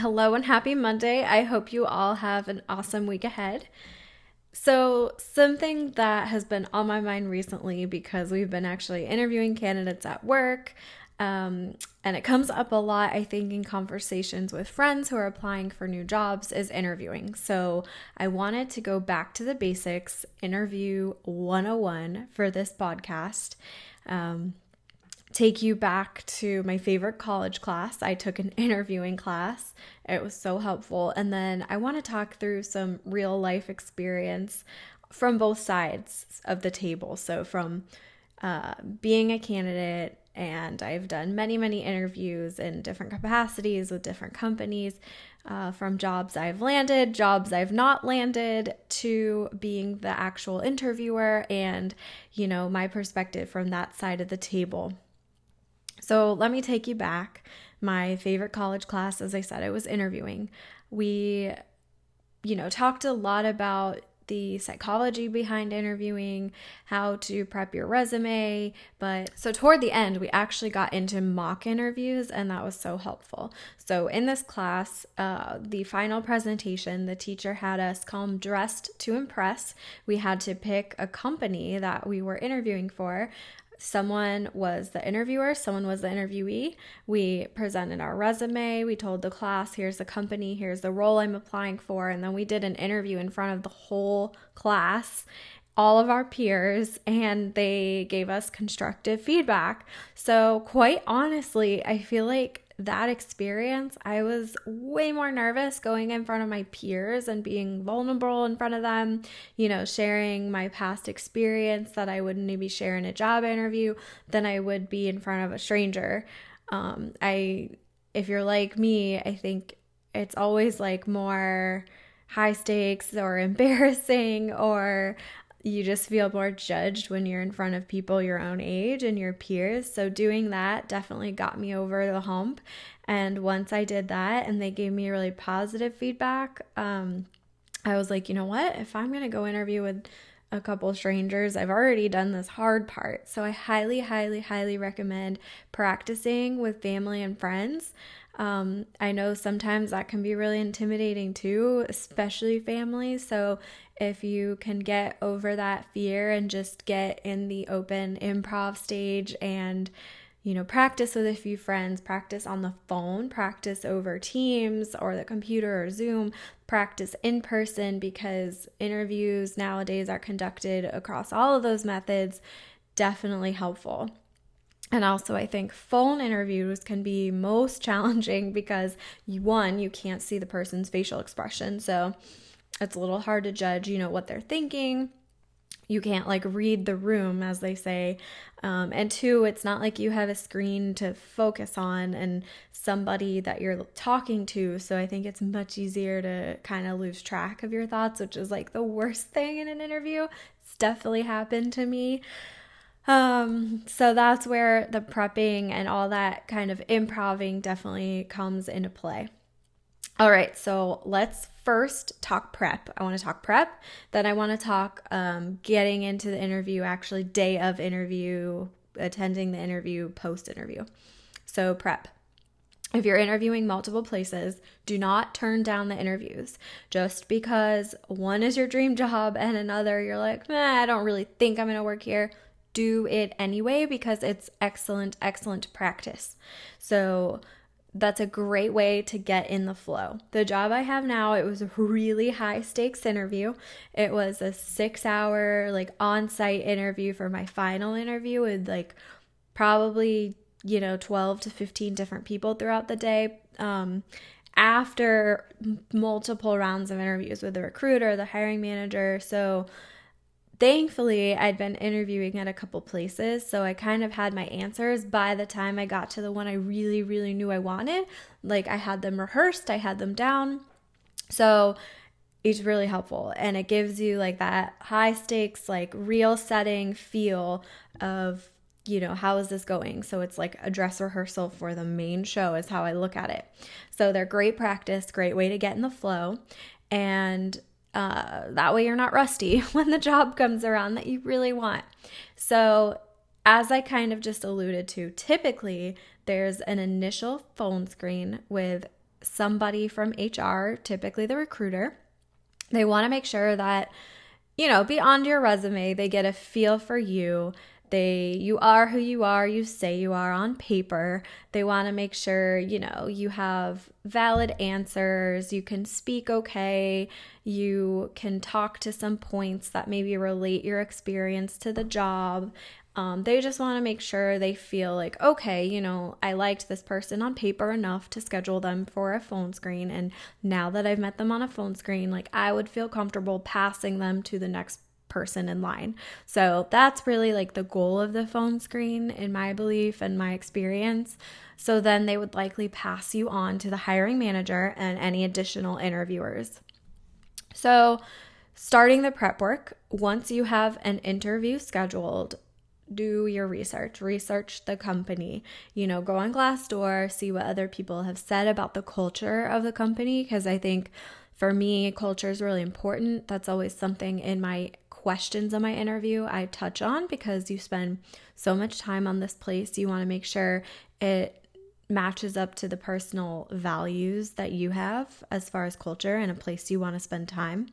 Hello and happy Monday. I hope you all have an awesome week ahead. So, something that has been on my mind recently because we've been actually interviewing candidates at work, and it comes up a lot, I think, in conversations with friends who are applying for new jobs, is interviewing. So, I wanted to go back to the basics, interview 101 for this podcast. Take you back to my favorite college class. I took an interviewing class. It was so helpful. And then I want to talk through some real life experience from both sides of the table. So, from being a candidate, and I've done many, many interviews in different capacities with different companies, from jobs I've landed, jobs I've not landed, to being the actual interviewer and, my perspective from that side of the table. So let me take you back. My favorite college class, as I said, I was interviewing. We, talked a lot about the psychology behind interviewing, how to prep your resume. But so toward the end, we actually got into mock interviews, and that was so helpful. So in this class, the final presentation, the teacher had us come dressed to impress. We had to pick a company that we were interviewing for. Someone was the interviewer, someone was the interviewee. We presented our resume. We told the class, here's the company, here's the role I'm applying for. And then we did an interview in front of the whole class, all of our peers, and they gave us constructive feedback. So, quite honestly, I feel like that experience, I was way more nervous going in front of my peers and being vulnerable in front of them, sharing my past experience that I wouldn't maybe share in a job interview than I would be in front of a stranger. If you're like me, I think it's always like more high stakes or embarrassing, or you just feel more judged when you're in front of people your own age and your peers. So doing that definitely got me over the hump. And once I did that and they gave me really positive feedback, I was like, you know what? If I'm going to go interview with a couple strangers, I've already done this hard part. So I highly, highly, highly recommend practicing with family and friends. I know sometimes that can be really intimidating too, especially family. So if you can get over that fear and just get in the open improv stage and, practice with a few friends, practice on the phone, practice over Teams or the computer or Zoom, practice in person, because interviews nowadays are conducted across all of those methods, definitely helpful. And also, I think phone interviews can be most challenging because, one, you can't see the person's facial expression. So it's a little hard to judge, what they're thinking. You can't read the room, as they say. And two, it's not like you have a screen to focus on and somebody that you're talking to. So I think it's much easier to kind of lose track of your thoughts, which is the worst thing in an interview. It's definitely happened to me. So that's where the prepping and all that kind of improving definitely comes into play. All right, so let's first talk prep. I want to talk prep, then I want to talk getting into the interview, actually day of interview, attending the interview, post-interview. So prep. If you're interviewing multiple places, do not turn down the interviews. Just because one is your dream job and another you're like, I don't really think I'm going to work here. Do it anyway, because it's excellent, excellent practice. So that's a great way to get in the flow. The job I have now, it was a really high stakes interview. It was a 6-hour on-site interview for my final interview with probably 12 to 15 different people throughout the day. After multiple rounds of interviews with the recruiter, the hiring manager. So thankfully, I'd been interviewing at a couple places, so I kind of had my answers by the time I got to the one I really, really knew I wanted. I had them rehearsed, I had them down. So it's really helpful, and it gives you that high stakes, real setting feel of, how is this going? So it's like a dress rehearsal for the main show is how I look at it. So they're great practice, great way to get in the flow. And that way you're not rusty when the job comes around that you really want. So as I kind of just alluded to, typically there's an initial phone screen with somebody from HR, typically the recruiter. They want to make sure that, beyond your resume, they get a feel for you. You are who you are, you say you are on paper. They want to make sure, you have valid answers, you can speak okay, you can talk to some points that maybe relate your experience to the job. They just want to make sure they feel like, okay, I liked this person on paper enough to schedule them for a phone screen. And now that I've met them on a phone screen, like I would feel comfortable passing them to the next person in line. So that's really like the goal of the phone screen, in my belief and my experience. So then they would likely pass you on to the hiring manager and any additional interviewers. So starting the prep work, once you have an interview scheduled, do your research the company, go on Glassdoor, see what other people have said about the culture of the company. Because I think for me, culture is really important. That's always something in my questions on my interview I touch on, because you spend so much time on this place. You want to make sure it matches up to the personal values that you have as far as culture and a place you want to spend time.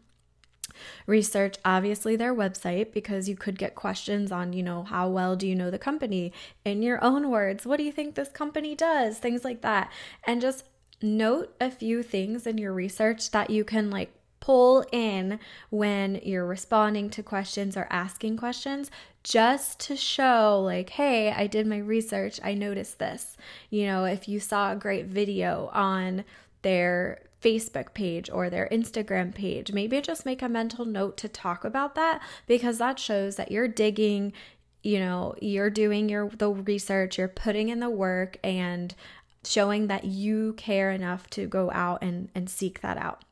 Research, obviously, their website, because you could get questions on, how well do you know the company? In your own words, what do you think this company does? Things like that. And just note a few things in your research that you can pull in when you're responding to questions or asking questions, just to show hey, I did my research. I noticed this. If you saw a great video on their Facebook page or their Instagram page, maybe just make a mental note to talk about that, because that shows that you're digging, you're doing the research, you're putting in the work, and showing that you care enough to go out and seek that out.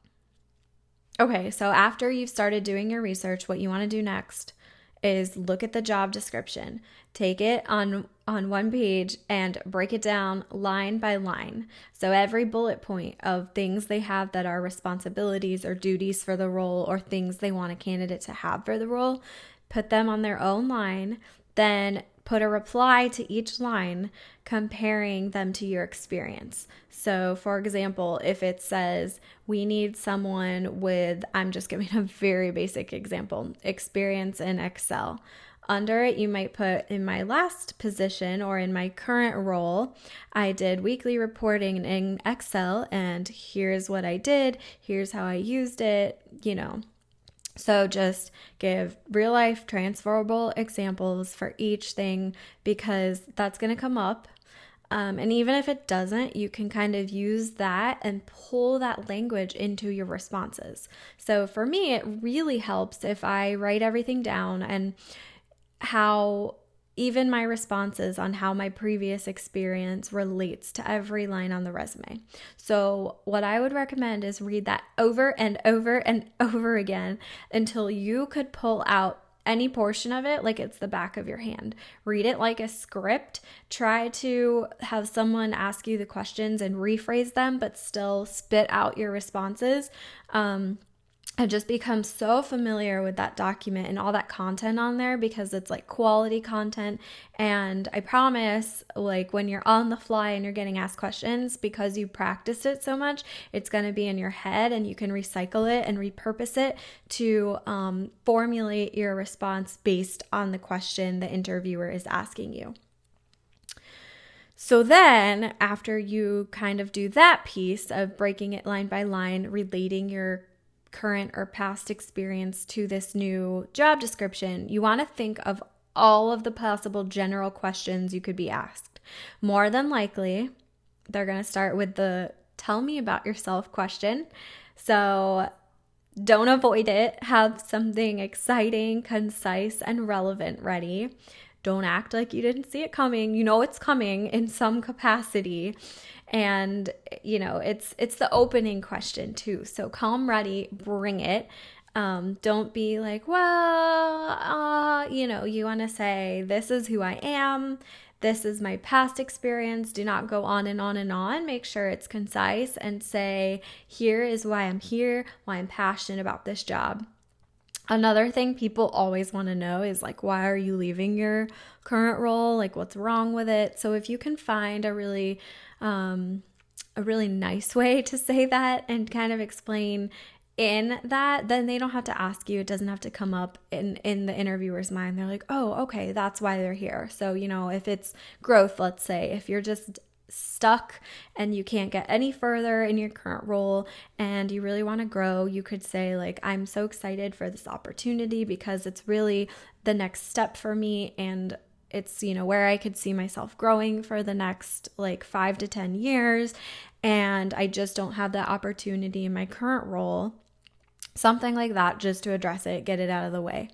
Okay, so after you've started doing your research, what you want to do next is look at the job description. Take it on one page and break it down line by line. So every bullet point of things they have that are responsibilities or duties for the role, or things they want a candidate to have for the role, put them on their own line. Then put a reply to each line comparing them to your experience. So for example, if it says we need someone with, I'm just giving a very basic example, experience in Excel. Under it, you might put, in my last position or in my current role, I did weekly reporting in Excel, and here's what I did, here's how I used it, So just give real life transferable examples for each thing, because that's going to come up. And even if it doesn't, you can kind of use that and pull that language into your responses. So for me, it really helps if I write everything down, and how even my responses on how my previous experience relates to every line on the resume. So what I would recommend is read that over and over and over again until you could pull out any portion of it like it's the back of your hand. Read it like a script. Try to have someone ask you the questions and rephrase them, but still spit out your responses. I've just become so familiar with that document and all that content on there, because it's quality content. And I promise, when you're on the fly and you're getting asked questions, because you practiced it so much, it's going to be in your head, and you can recycle it and repurpose it to formulate your response based on the question the interviewer is asking you. So then after you kind of do that piece of breaking it line by line, relating your current or past experience to this new job description, you want to think of all of the possible general questions you could be asked. More than likely, they're going to start with the tell me about yourself question. So don't avoid it. Have something exciting, concise, and relevant ready. Don't act like you didn't see it coming. It's coming in some capacity. And, it's the opening question too. So come ready, bring it. Don't be you want to say, this is who I am. This is my past experience. Do not go on and on and on. Make sure it's concise and say, here is why I'm here, why I'm passionate about this job. Another thing people always want to know is why are you leaving your current role? What's wrong with it? So if you can find a really a really nice way to say that and kind of explain in that, then they don't have to ask you. It doesn't have to come up in the interviewer's mind. They're like, oh, okay, that's why they're here. So, if it's growth, let's say, if you're just stuck and you can't get any further in your current role and you really want to grow, you could say like, I'm so excited for this opportunity because it's really the next step for me, and it's, where I could see myself growing for the next like 5 to 10 years. And I just don't have that opportunity in my current role. Something like that, just to address it, get it out of the way.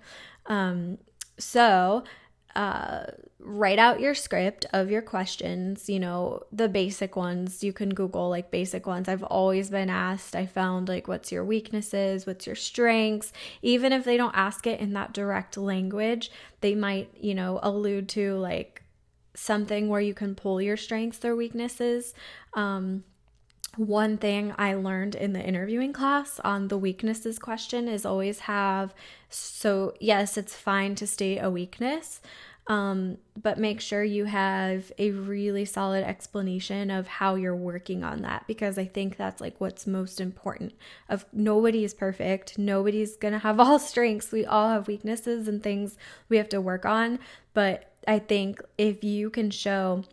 So write out your script of your questions, the basic ones. You can Google like basic ones. I've always been asked, I found like, what's your weaknesses? What's your strengths? Even if they don't ask it in that direct language, they might, allude to like something where you can pull your strengths or weaknesses. One thing I learned in the interviewing class on the weaknesses question is always have, so yes, it's fine to state a weakness, but make sure you have a really solid explanation of how you're working on that, because I think that's like what's most important. Nobody is perfect. Nobody's going to have all strengths. We all have weaknesses and things we have to work on. But I think if you can show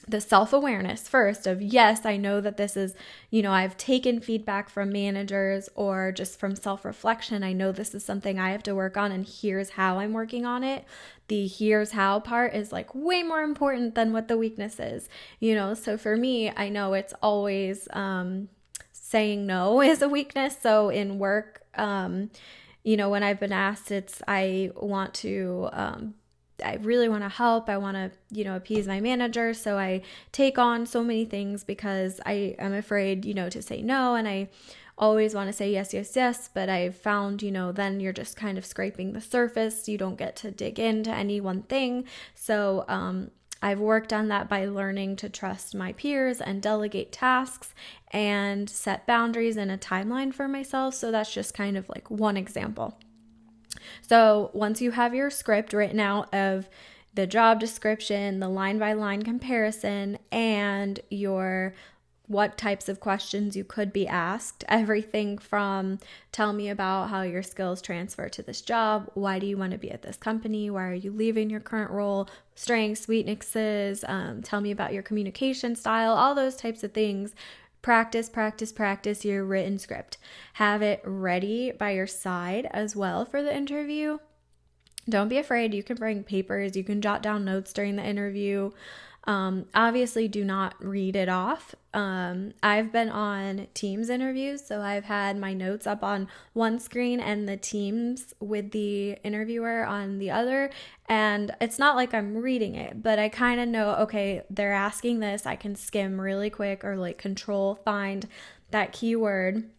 the self-awareness first of, yes, I know that this is, I've taken feedback from managers or just from self-reflection. I know this is something I have to work on, and here's how I'm working on it. The here's how part is like way more important than what the weakness is, So for me, I know it's always saying no is a weakness. So in work, when I've been asked, I really want to help. I want to, appease my manager. So I take on so many things because I am afraid, to say no. And I always want to say yes, yes, yes. But I've found, then you're just kind of scraping the surface. You don't get to dig into any one thing. So I've worked on that by learning to trust my peers and delegate tasks and set boundaries and a timeline for myself. So that's just kind of like one example. So once you have your script written out of the job description, the line by line comparison, and what types of questions you could be asked, everything from tell me about how your skills transfer to this job, why do you want to be at this company, why are you leaving your current role, strengths, weaknesses, tell me about your communication style, all those types of things. Practice your written script. Have it ready by your side as well for the interview. Don't be afraid. You can bring papers. You can jot down notes during the interview. Obviously, do not read it off. I've been on Teams interviews, so I've had my notes up on one screen and the Teams with the interviewer on the other. And it's not like I'm reading it, but I kind of know, okay, they're asking this. I can skim really quick or like control find that keyword.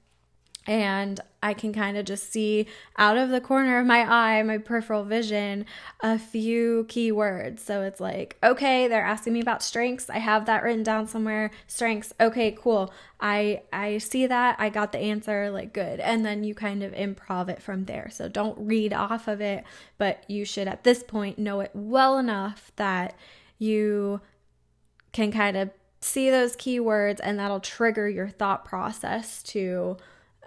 And I can kind of just see out of the corner of my eye, my peripheral vision, a few keywords. So it's like, okay, they're asking me about strengths. I have that written down somewhere. Strengths. Okay, cool. I see that. I got the answer. Like, good. And then you kind of improv it from there. So don't read off of it, but you should at this point know it well enough that you can kind of see those keywords, and that'll trigger your thought process to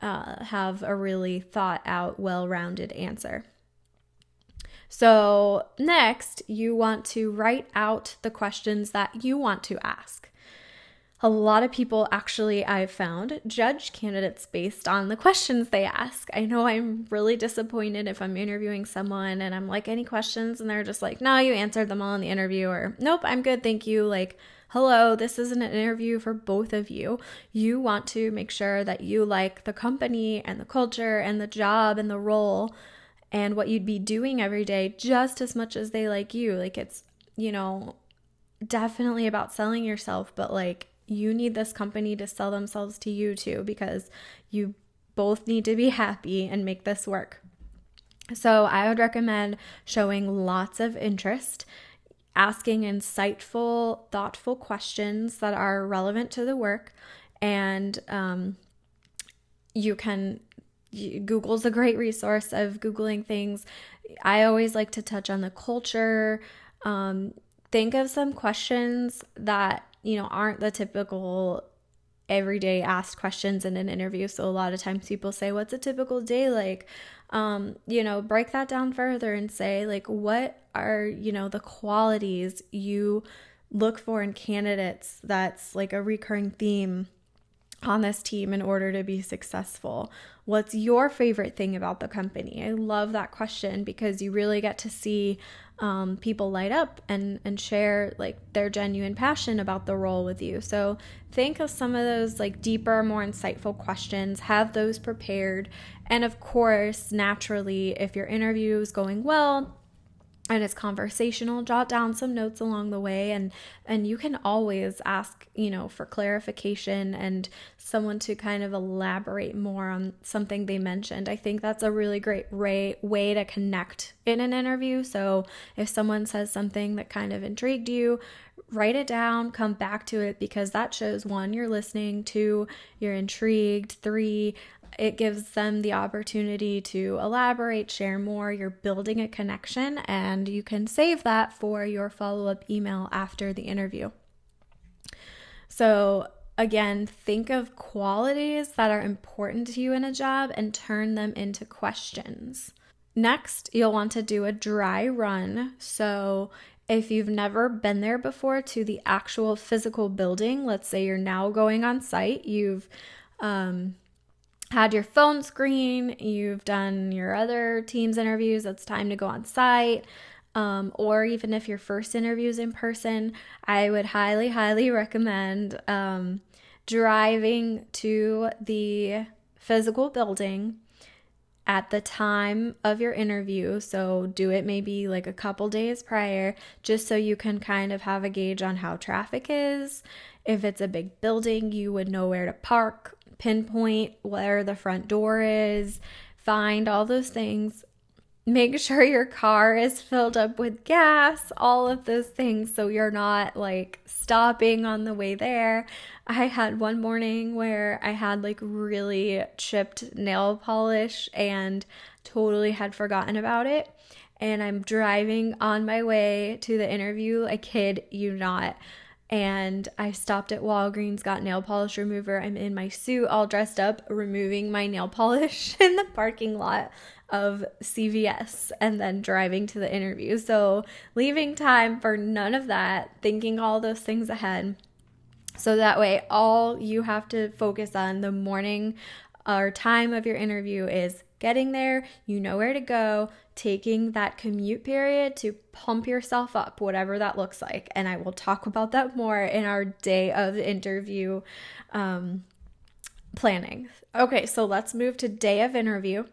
have a really thought out, well-rounded answer. So next, you want to write out the questions that you want to ask. A lot of people actually, I've found, judge candidates based on the questions they ask. I know I'm really disappointed if I'm interviewing someone and I'm like, any questions? And they're just like, no, you answered them all in the interview, or nope, I'm good, thank you. Like, hello, this isn't an interview for both of you. You want to make sure that you like the company and the culture and the job and the role and what you'd be doing every day just as much as they like you. Like, it's, definitely about selling yourself, but like, you need this company to sell themselves to you too, because you both need to be happy and make this work. So I would recommend showing lots of interest, asking insightful, thoughtful questions that are relevant to the work. And Google's a great resource of Googling things. I always like to touch on the culture. Think of some questions that, aren't the typical everyday asked questions in an interview. So a lot of times people say, what's a typical day like? Break that down further and say, like, what are, the qualities you look for in candidates that's like a recurring theme on this team in order to be successful? What's your favorite thing about the company? I love that question because you really get to see people light up and share like their genuine passion about the role with you. So think of some of those like deeper, more insightful questions, have those prepared. And of course, naturally, if your interview is going well, and it's conversational, jot down some notes along the way, and you can always ask, for clarification and someone to kind of elaborate more on something they mentioned. I think that's a really great way to connect in an interview. So if someone says something that kind of intrigued you, write it down, come back to it, because that shows, 1, you're listening, 2, you're intrigued, 3, it gives them the opportunity to elaborate, share more. You're building a connection, and you can save that for your follow-up email after the interview. So again, think of qualities that are important to you in a job and turn them into questions. Next, you'll want to do a dry run. So if you've never been there before to the actual physical building, let's say you're now going on site, you've had your phone screen, you've done your other Teams interviews, it's time to go on site. Or even if your first interview is in person, I would highly, highly recommend driving to the physical building at the time of your interview. So do it maybe like a couple days prior, just so you can kind of have a gauge on how traffic is. If it's a big building, you would know where to park, pinpoint where the front door is, find all those things. Make sure your car is filled up with gas, all of those things, so you're not like stopping on the way there. I had one morning where I had like really chipped nail polish and totally had forgotten about it. And I'm driving on my way to the interview, I kid you not. And I stopped at Walgreens, got nail polish remover. I'm in my suit, all dressed up, removing my nail polish in the parking lot of CVS and then driving to the interview. So leaving time for none of that, thinking all those things ahead. So that way, all you have to focus on the morning or time of your interview is getting there, you know where to go, taking that commute period to pump yourself up, whatever that looks like. And I will talk about that more in our day of interview planning. Okay, so let's move to day of interview.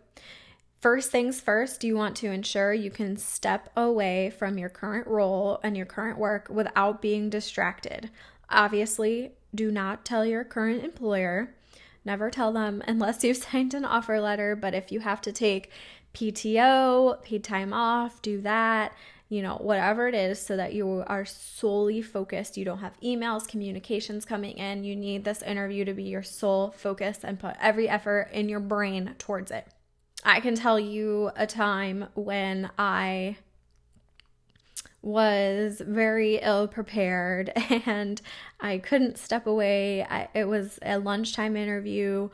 First things first, you want to ensure you can step away from your current role and your current work without being distracted. Obviously, do not tell your current employer. Never tell them unless you've signed an offer letter. But if you have to take PTO, paid time off, do that, whatever it is, so that you are solely focused. You don't have emails, communications coming in. You need this interview to be your sole focus and put every effort in your brain towards it. I can tell you a time when I was very ill prepared and I couldn't step away. It was a lunchtime interview.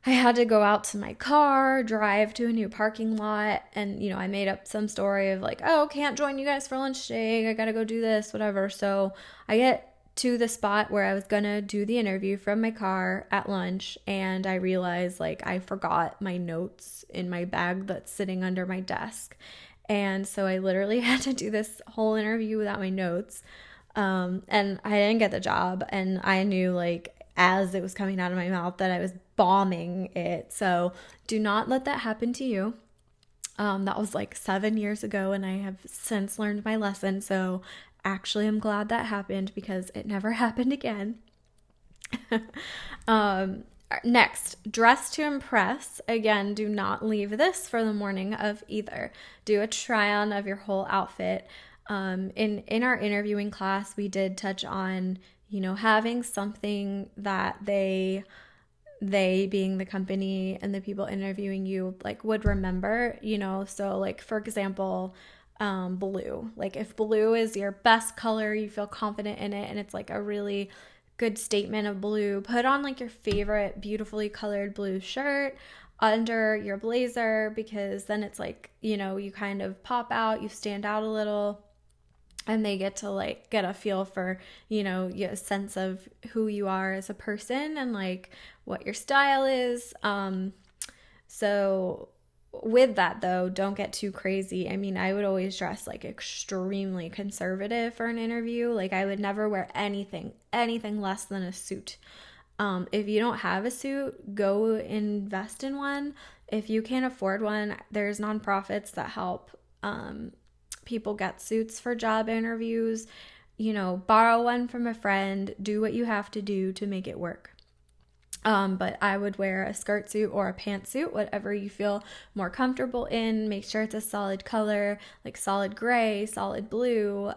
I had to go out to my car, drive to a new parking lot, and I made up some story of like, oh, can't join you guys for lunch today, I gotta go do this, whatever. So I get to the spot where I was gonna do the interview from my car at lunch, and I realized like I forgot my notes in my bag that's sitting under my desk. And so I literally had to do this whole interview without my notes. And I didn't get the job. And I knew like as it was coming out of my mouth that I was bombing it. So do not let that happen to you. That was like 7 years ago, and I have since learned my lesson. So actually, I'm glad that happened because it never happened again. Next, dress to impress. Again, do not leave this for the morning of either. Do a try on of your whole outfit. In our interviewing class, we did touch on, having something that they being the company and the people interviewing you like would remember, so like for example, blue. Like if blue is your best color, you feel confident in it, and it's like a really good statement of blue. Put on like your favorite beautifully colored blue shirt under your blazer, because then it's like, you kind of pop out, you stand out a little, and they get to like get a feel for, a sense of who you are as a person and like what your style is. So with that though, don't get too crazy. I mean, I would always dress like extremely conservative for an interview. Like I would never wear anything less than a suit. If you don't have a suit, go invest in one. If you can't afford one, there's nonprofits that help people get suits for job interviews. Borrow one from a friend, do what you have to do to make it work. But I would wear a skirt suit or a pantsuit, whatever you feel more comfortable in. Make sure it's a solid color, like solid gray, solid blue,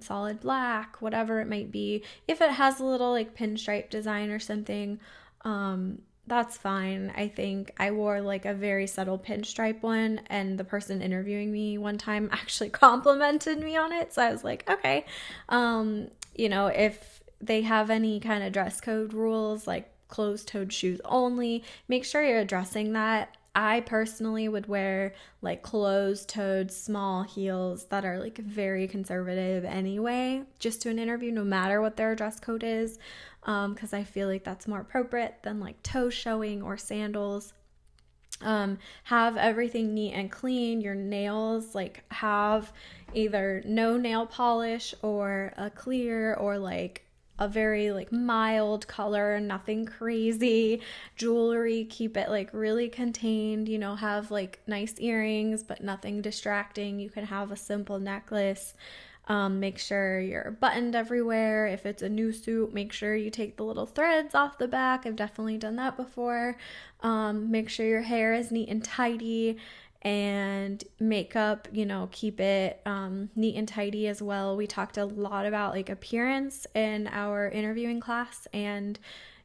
solid black, whatever it might be. If it has a little like pinstripe design or something, that's fine. I think I wore like a very subtle pinstripe one, and the person interviewing me one time actually complimented me on it. So I was like, okay. If they have any kind of dress code rules, like closed-toed shoes only, make sure you're addressing that. I personally would wear like closed-toed small heels that are like very conservative anyway, just to an interview, no matter what their dress code is, because I feel like that's more appropriate than like toe showing or sandals. Have everything neat and clean. Your nails, like have either no nail polish or a clear or like a very like mild color, nothing crazy. Jewelry, keep it like really contained, have like nice earrings, but nothing distracting. You can have a simple necklace. Make sure you're buttoned everywhere. If it's a new suit, make sure you take the little threads off the back. I've definitely done that before. Make sure your hair is neat and tidy. And makeup, keep it neat and tidy as well. We talked a lot about like appearance in our interviewing class, and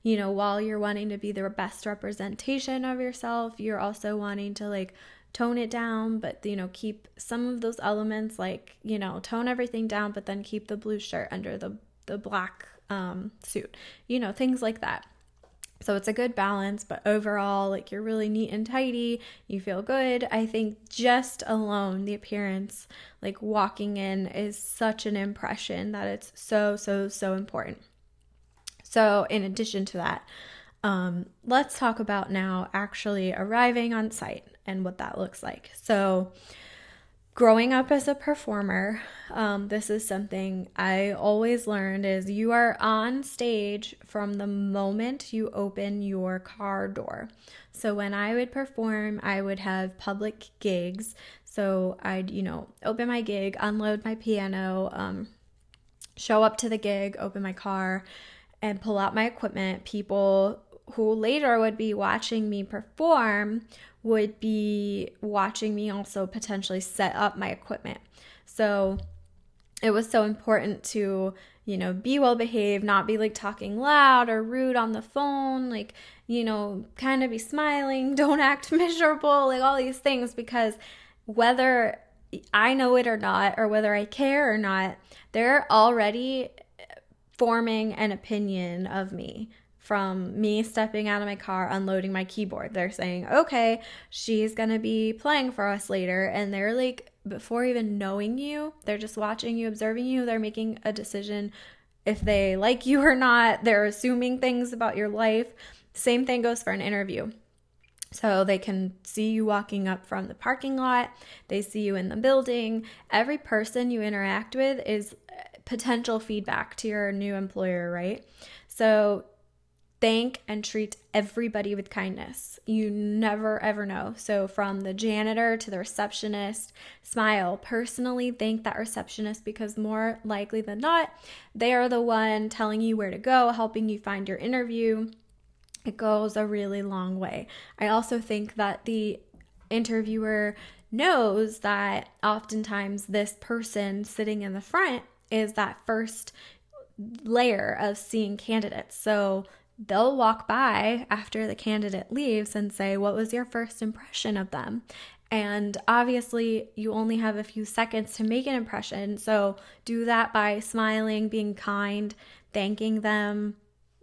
while you're wanting to be the best representation of yourself, you're also wanting to like tone it down, but keep some of those elements, like tone everything down, but then keep the blue shirt under the black suit, things like that. So it's a good balance, but overall, like you're really neat and tidy, you feel good. I think just alone, the appearance, like walking in, is such an impression that it's so, so, so important. So in addition to that, let's talk about now actually arriving on site and what that looks like. So growing up as a performer, this is something I always learned, is you are on stage from the moment you open your car door. So when I would perform, I would have public gigs. So I'd, open my gig, unload my piano, show up to the gig, open my car, and pull out my equipment. People who later would be watching me perform would be watching me also potentially set up my equipment. So it was so important to, be well behaved, not be like talking loud or rude on the phone, like, kind of be smiling, don't act miserable, like all these things, because whether I know it or not, or whether I care or not, they're already forming an opinion of me from me stepping out of my car, unloading my keyboard. They're saying, okay, she's going to be playing for us later. And they're like, before even knowing you, they're just watching you, observing you. They're making a decision if they like you or not. They're assuming things about your life. Same thing goes for an interview. So they can see you walking up from the parking lot. They see you in the building. Every person you interact with is potential feedback to your new employer, right? So thank and treat everybody with kindness. You never ever know. So from the janitor to the receptionist, smile. Personally thank that receptionist, because more likely than not, they are the one telling you where to go, helping you find your interview. It goes a really long way. I also think that the interviewer knows that oftentimes this person sitting in the front is that first layer of seeing candidates. So they'll walk by after the candidate leaves and say, what was your first impression of them? And obviously you only have a few seconds to make an impression. So do that by smiling, being kind, thanking them,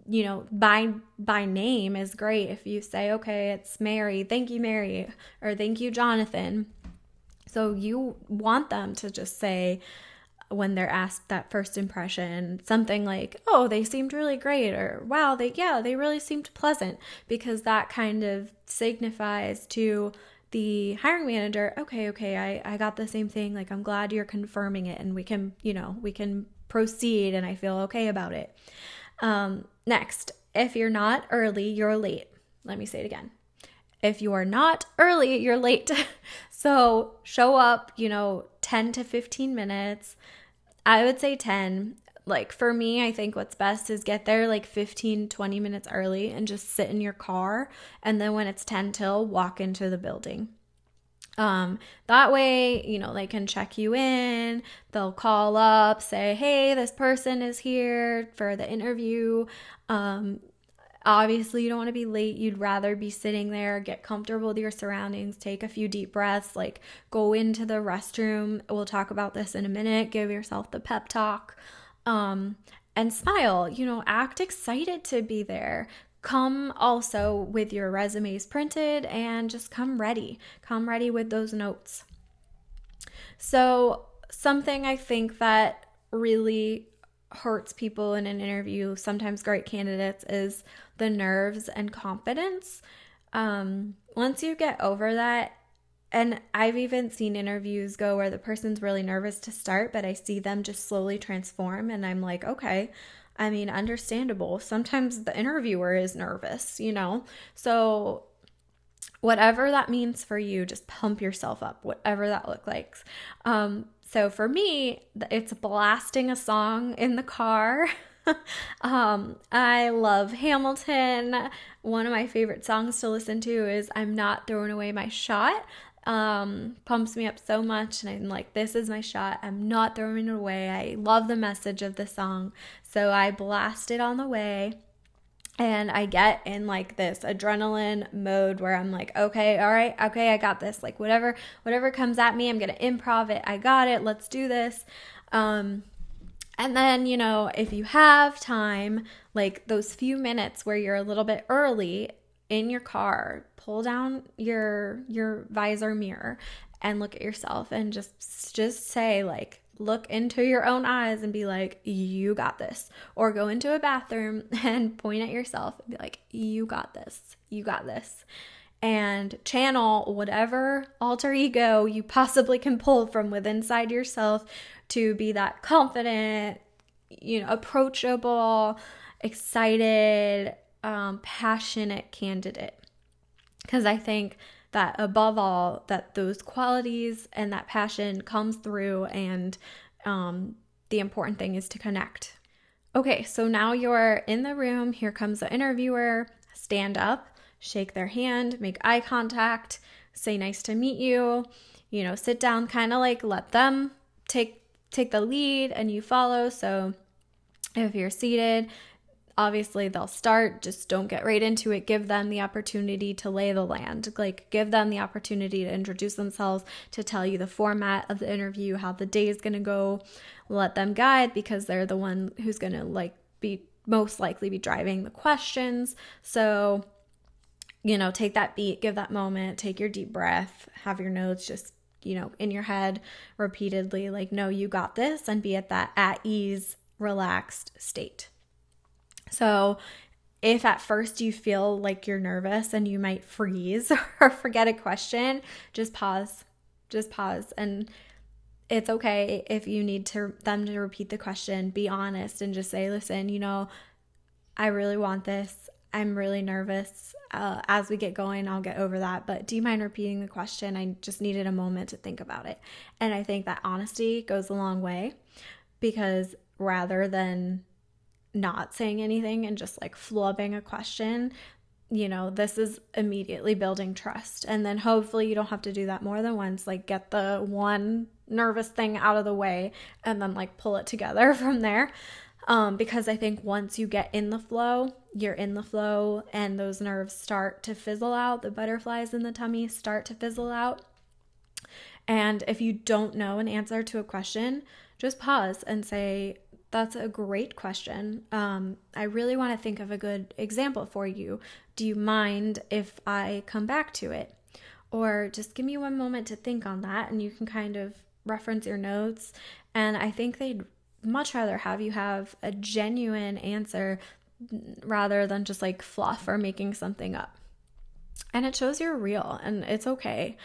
by name is great. If you say, okay, it's Mary, thank you, Mary, or thank you, Jonathan. So you want them to just say, when they're asked that first impression, something like, oh, they seemed really great, or wow, they really seemed pleasant, because that kind of signifies to the hiring manager, okay, I got the same thing. Like, I'm glad you're confirming it, and we can proceed, and I feel okay about it. Next, if you're not early, you're late. Let me say it again. If you are not early, you're late. So show up, 10 to 15 minutes. I would say 10. Like, for me, I think what's best is get there like 15, 20 minutes early and just sit in your car. And then when it's 10 till, walk into the building. That way, they can check you in. They'll call up, say, hey, this person is here for the interview. Obviously, you don't want to be late. You'd rather be sitting there, get comfortable with your surroundings, take a few deep breaths, like go into the restroom. We'll talk about this in a minute. Give yourself the pep talk, and smile, act excited to be there. Come also with your resumes printed, and just come ready with those notes. So something I think that really hurts people in an interview, sometimes great candidates, is the nerves and confidence. Once you get over that, and I've even seen interviews go where the person's really nervous to start, but I see them just slowly transform, and I'm like, okay, I mean, understandable. Sometimes the interviewer is nervous, So whatever that means for you, just pump yourself up, whatever that looks like. So for me, it's blasting a song in the car. I love Hamilton. One of my favorite songs to listen to is I'm Not Throwing Away My Shot. Pumps me up so much, and I'm like, this is my shot. I'm not throwing it away. I love the message of the song. So I blast it on the way. And I get in like this adrenaline mode where I'm like, okay, all right, okay, I got this. Like whatever comes at me, I'm going to improv it. I got it. Let's do this. And then, if you have time, like those few minutes where you're a little bit early in your car, pull down your visor mirror and look at yourself and just say, like, look into your own eyes and be like, you got this. Or go into a bathroom and point at yourself and be like, you got this. You got this. And channel whatever alter ego you possibly can pull from within inside yourself to be that confident, approachable, excited, passionate candidate. Because I think that above all, that those qualities and that passion comes through, and the important thing is to connect. Okay, so now you're in the room. Here comes the interviewer. Stand up, shake their hand, make eye contact, say nice to meet you, sit down, kind of like let them take the lead and you follow. So if you're seated, obviously they'll start. Just don't get right into it. Give them the opportunity to lay the land. Like, give them the opportunity to introduce themselves, to tell you the format of the interview, how the day is going to go. Let them guide, because they're the one who's going to be most likely be driving the questions. So, take that beat, give that moment, take your deep breath, have your notes just, in your head repeatedly, like, no, you got this, and be at that at ease, relaxed state. So if at first you feel like you're nervous and you might freeze or forget a question, just pause. And it's okay if you need them to repeat the question. Be honest and just say, listen, I really want this. I'm really nervous. As we get going, I'll get over that. But do you mind repeating the question? I just needed a moment to think about it. And I think that honesty goes a long way, because rather than not saying anything and just flubbing a question, this is immediately building trust. And then hopefully you don't have to do that more than once. Get the one nervous thing out of the way and then pull it together from there. Because I think once you get in the flow, you're in the flow, and those nerves start to fizzle out. The butterflies in the tummy start to fizzle out. And if you don't know an answer to a question, just pause and say, That's a great question. I really want to think of a good example for you. Do you mind if I come back to it? Or just give me one moment to think on that, and you can kind of reference your notes. And I think they'd much rather have you have a genuine answer rather than just like fluff or making something up. And it shows you're real, and it's okay.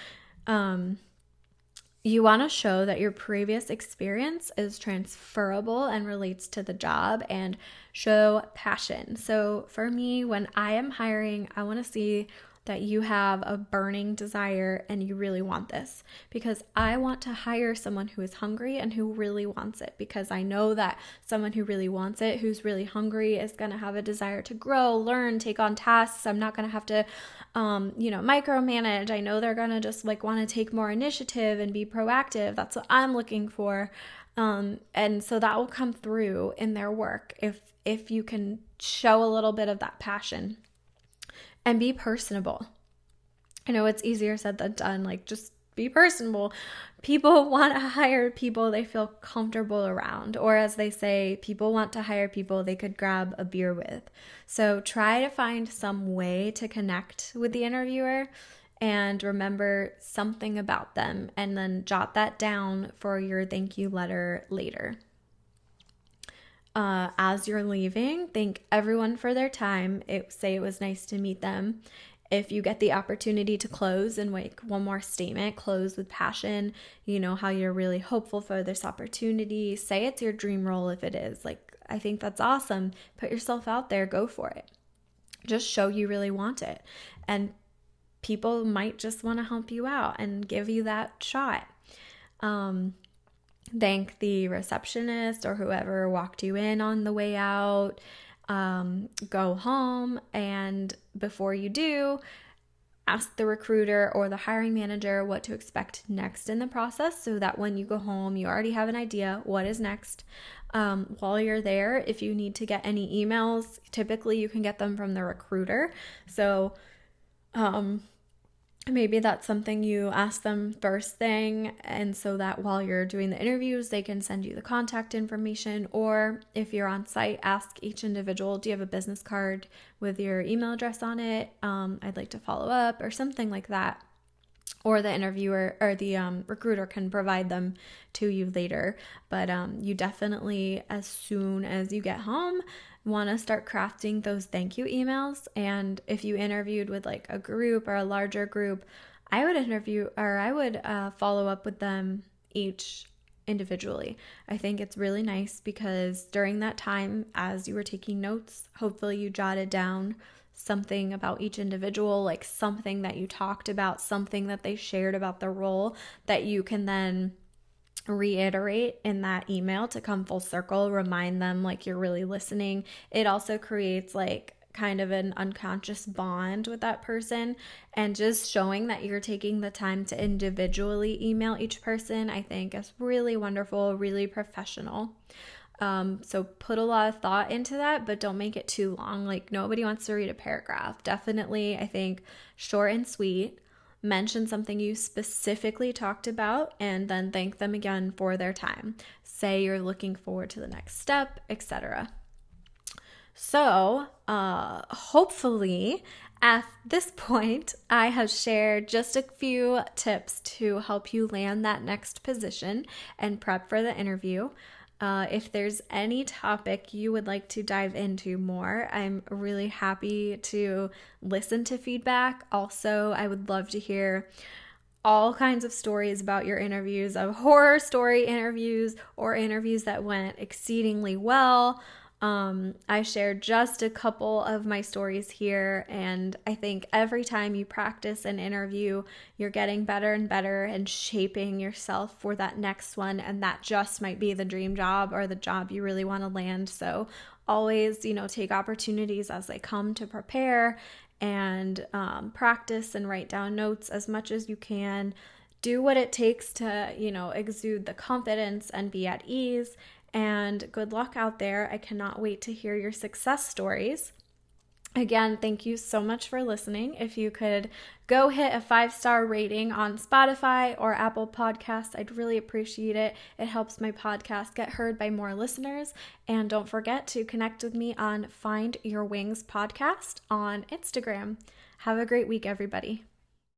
You want to show that your previous experience is transferable and relates to the job, and show passion. So for me, when I am hiring, I want to see that you have a burning desire and you really want this, because I want to hire someone who is hungry and who really wants it, because I know that someone who really wants it, who's really hungry, is going to have a desire to grow, learn, take on tasks. I'm not going to have to micromanage. I know they're going to just like want to take more initiative and be proactive. That's what I'm looking for. And so that will come through in their work if you can show a little bit of that passion. And be personable. I know it's easier said than done. Like, just be personable. People want to hire people they feel comfortable around. Or as they say, people want to hire people they could grab a beer with. So try to find some way to connect with the interviewer and remember something about them, and then jot that down for your thank you letter later. As you're leaving, thank everyone for their time. Say it was nice to meet them. If you get the opportunity to close and make one more statement, close with passion. You know how you're really hopeful for this opportunity. Say it's your dream role if it is. Like, I think that's awesome. Put yourself out there. Go for it. Just show you really want it. And people might just want to help you out and give you that shot. Thank the receptionist or whoever walked you in on the way out. Go home, and before you do, ask the recruiter or the hiring manager what to expect next in the process, so that when you go home, you already have an idea what is next. While you're there, if you need to get any emails, typically you can get them from the recruiter. So maybe that's something you ask them first thing, and so that while you're doing the interviews, they can send you the contact information. Or if you're on site, ask each individual, do you have a business card with your email address on it? I'd like to follow up, or something like that. Or the interviewer or the recruiter can provide them to you later. But you definitely, as soon as you get home, want to start crafting those thank you emails. And if you interviewed with like a group or a larger group, I would follow up with them each individually. I think it's really nice because during that time, as you were taking notes, hopefully you jotted down something about each individual, like something that you talked about, something that they shared about the role that you can then reiterate in that email to come full circle, remind them like you're really listening. It also creates like kind of an unconscious bond with that person, and just showing that you're taking the time to individually email each person, I think is really wonderful, really professional. So put a lot of thought into that, but don't make it too long. Like, nobody wants to read a paragraph. Definitely, I think short and sweet. Mention something you specifically talked about, and then thank them again for their time. Say you're looking forward to the next step, etc. So, hopefully at this point, I have shared just a few tips to help you land that next position and prep for the interview. If there's any topic you would like to dive into more, I'm really happy to listen to feedback. Also, I would love to hear all kinds of stories about your interviews, of horror story interviews or interviews that went exceedingly well. I shared just a couple of my stories here, and I think every time you practice an interview, you're getting better and better and shaping yourself for that next one, and that just might be the dream job or the job you really want to land. So always, take opportunities as they come to prepare and practice and write down notes as much as you can. Do what it takes to, exude the confidence and be at ease. And good luck out there. I cannot wait to hear your success stories. Again, thank you so much for listening. If you could go hit a 5-star rating on Spotify or Apple Podcasts, I'd really appreciate it. It helps my podcast get heard by more listeners. And don't forget to connect with me on Find Your Wings podcast on Instagram. Have a great week, everybody.